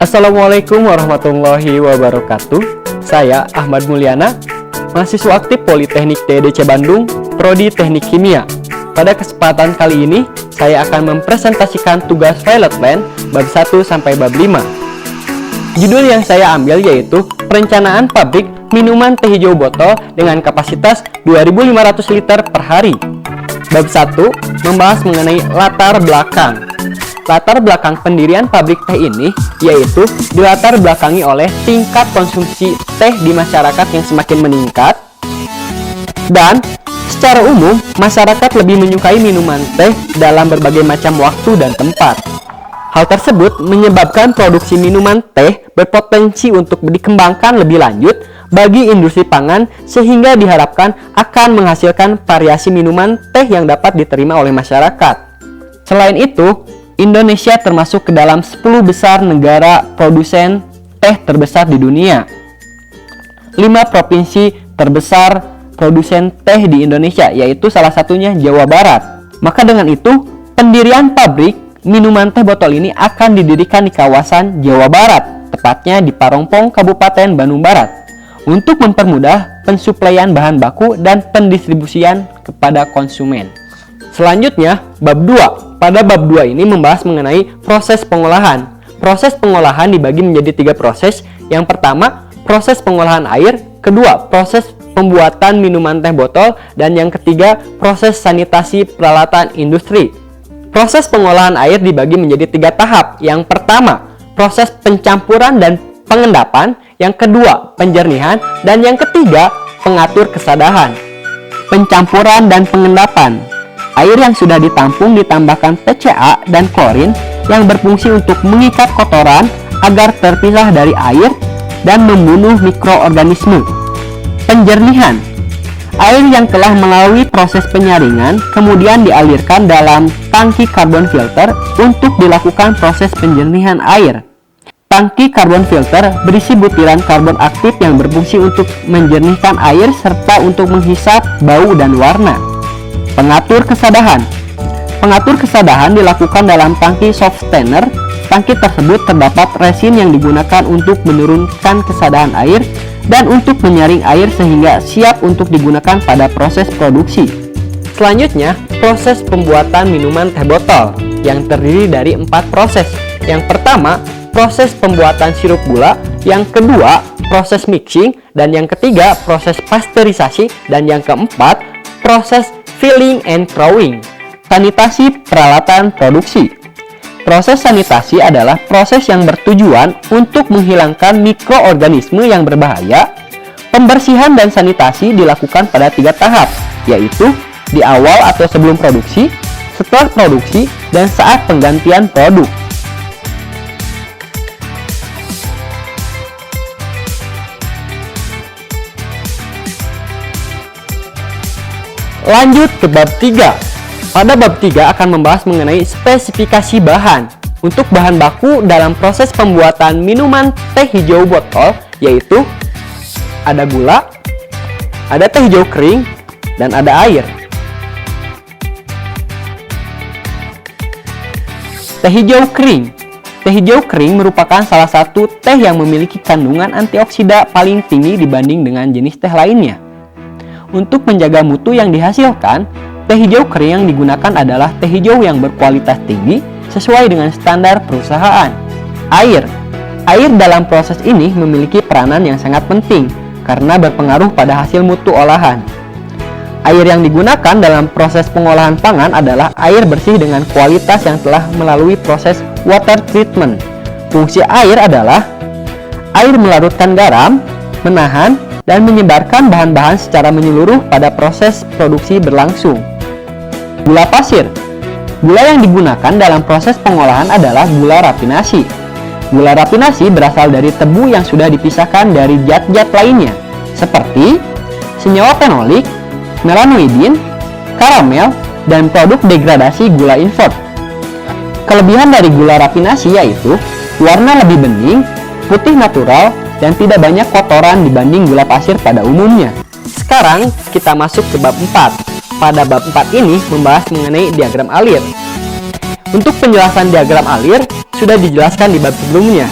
Assalamualaikum warahmatullahi wabarakatuh. Saya Ahmad Mulyana, mahasiswa aktif Politeknik TDC Bandung, Prodi Teknik Kimia. Pada kesempatan kali ini, saya akan mempresentasikan tugas Pilot Plan bab 1 sampai bab 5. Judul yang saya ambil yaitu Perencanaan Pabrik Minuman Teh Hijau Botol dengan kapasitas 2.500 liter per hari. Bab 1 membahas mengenai latar belakang. Latar belakang pendirian pabrik teh ini yaitu dilatar belakangi oleh tingkat konsumsi teh di masyarakat yang semakin meningkat, dan secara umum masyarakat lebih menyukai minuman teh dalam berbagai macam waktu dan tempat. Hal tersebut menyebabkan produksi minuman teh berpotensi untuk dikembangkan lebih lanjut bagi industri pangan, sehingga diharapkan akan menghasilkan variasi minuman teh yang dapat diterima oleh masyarakat. Selain itu, Indonesia termasuk ke dalam 10 besar negara produsen teh terbesar di dunia. 5 provinsi terbesar produsen teh di Indonesia, yaitu salah satunya Jawa Barat. Maka dengan itu, pendirian pabrik minuman teh botol ini akan didirikan di kawasan Jawa Barat, tepatnya di Parongpong, Kabupaten Bandung Barat, untuk mempermudah pensuplaian bahan baku dan pendistribusian kepada konsumen. Selanjutnya, bab 2. Pada bab 2 ini membahas mengenai proses pengolahan. Proses pengolahan dibagi menjadi 3 proses. Yang pertama, proses pengolahan air. Kedua, proses pembuatan minuman teh botol. Dan yang ketiga, proses sanitasi peralatan industri. Proses pengolahan air dibagi menjadi 3 tahap. Yang pertama, proses pencampuran dan pengendapan. Yang kedua, penjernihan. Dan yang ketiga, pengatur kesadahan. Pencampuran dan pengendapan. Air yang sudah ditampung ditambahkan TCA dan klorin yang berfungsi untuk mengikat kotoran agar terpisah dari air dan membunuh mikroorganisme. Penjernihan. Air yang telah melalui proses penyaringan kemudian dialirkan dalam tangki karbon filter untuk dilakukan proses penjernihan air. Tangki karbon filter berisi butiran karbon aktif yang berfungsi untuk menjernihkan air serta untuk menghisap bau dan warna. Pengatur kesadahan. Pengatur kesadahan dilakukan dalam tangki soft strainer. Tangki tersebut terdapat resin yang digunakan untuk menurunkan kesadahan air dan untuk menyaring air sehingga siap untuk digunakan pada proses produksi. Selanjutnya, proses pembuatan minuman teh botol yang terdiri dari 4 proses. Yang pertama, proses pembuatan sirup gula. Yang kedua, proses mixing. Dan yang ketiga, proses pasteurisasi. Dan yang keempat, proses filling and thawing. Sanitasi peralatan produksi. Proses sanitasi adalah proses yang bertujuan untuk menghilangkan mikroorganisme yang berbahaya. Pembersihan dan sanitasi dilakukan pada 3 tahap, yaitu di awal atau sebelum produksi, setelah produksi, dan saat penggantian produk. Lanjut ke bab 3. Pada bab 3 akan membahas mengenai spesifikasi bahan. Untuk bahan baku dalam proses pembuatan minuman teh hijau botol yaitu ada gula, ada teh hijau kering, dan ada air. Teh hijau kering. Teh hijau kering merupakan salah satu teh yang memiliki kandungan antioksida paling tinggi dibanding dengan jenis teh lainnya. Untuk menjaga mutu yang dihasilkan, teh hijau kering yang digunakan adalah teh hijau yang berkualitas tinggi sesuai dengan standar perusahaan. Air. Air dalam proses ini memiliki peranan yang sangat penting karena berpengaruh pada hasil mutu olahan. Air yang digunakan dalam proses pengolahan pangan adalah air bersih dengan kualitas yang telah melalui proses water treatment. Fungsi air adalah air melarutkan garam, menahan, dan menyebarkan bahan-bahan secara menyeluruh pada proses produksi berlangsung. Gula pasir. Gula yang digunakan dalam proses pengolahan adalah gula rafinasi. Gula rafinasi berasal dari tebu yang sudah dipisahkan dari zat-zat lainnya, seperti senyawa fenolik, melanoidin, karamel, dan produk degradasi gula invert. Kelebihan dari gula rafinasi yaitu warna lebih bening, putih natural, dan tidak banyak kotoran dibanding gula pasir pada umumnya. Sekarang kita masuk ke bab 4. Pada bab 4 ini membahas mengenai diagram alir. Untuk penjelasan diagram alir sudah dijelaskan di bab sebelumnya.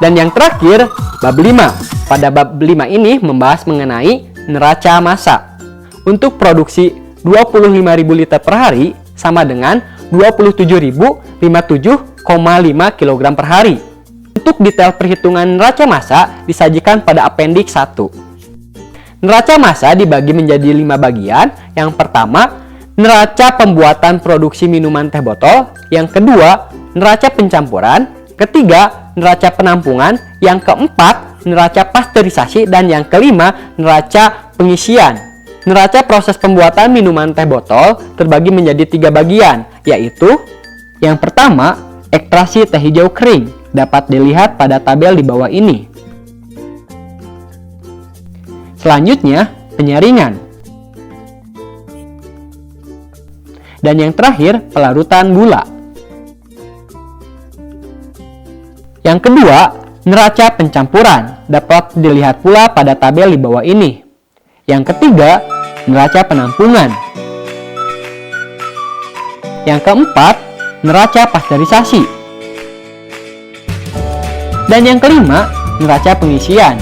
Dan yang terakhir, bab 5. Pada bab 5 ini membahas mengenai neraca massa. Untuk produksi 25.000 liter per hari sama dengan 27.057,5 kg per hari. Untuk detail perhitungan neraca massa disajikan pada appendix 1. Neraca massa dibagi menjadi 5 bagian. Yang pertama, neraca pembuatan produksi minuman teh botol. Yang kedua, neraca pencampuran. Ketiga, neraca penampungan. Yang keempat, neraca pasteurisasi. Dan yang kelima, neraca pengisian. Neraca proses pembuatan minuman teh botol terbagi menjadi 3 bagian, yaitu yang pertama, ekstraksi teh hijau kering, dapat dilihat pada tabel di bawah ini. Selanjutnya, penyaringan. Dan yang terakhir, pelarutan gula. Yang kedua, neraca pencampuran, dapat dilihat pula pada tabel di bawah ini. Yang ketiga, neraca penampungan. Yang keempat, neraca pasteurisasi. Dan yang kelima, neraca pengisian.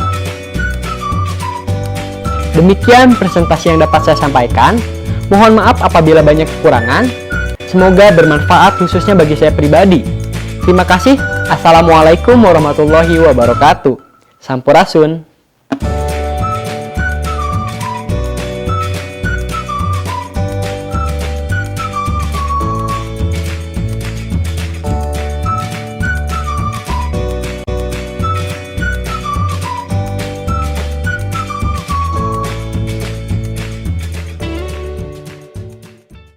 Demikian presentasi yang dapat saya sampaikan. Mohon maaf apabila banyak kekurangan. Semoga bermanfaat khususnya bagi saya pribadi. Terima kasih. Assalamualaikum warahmatullahi wabarakatuh. Sampurasun.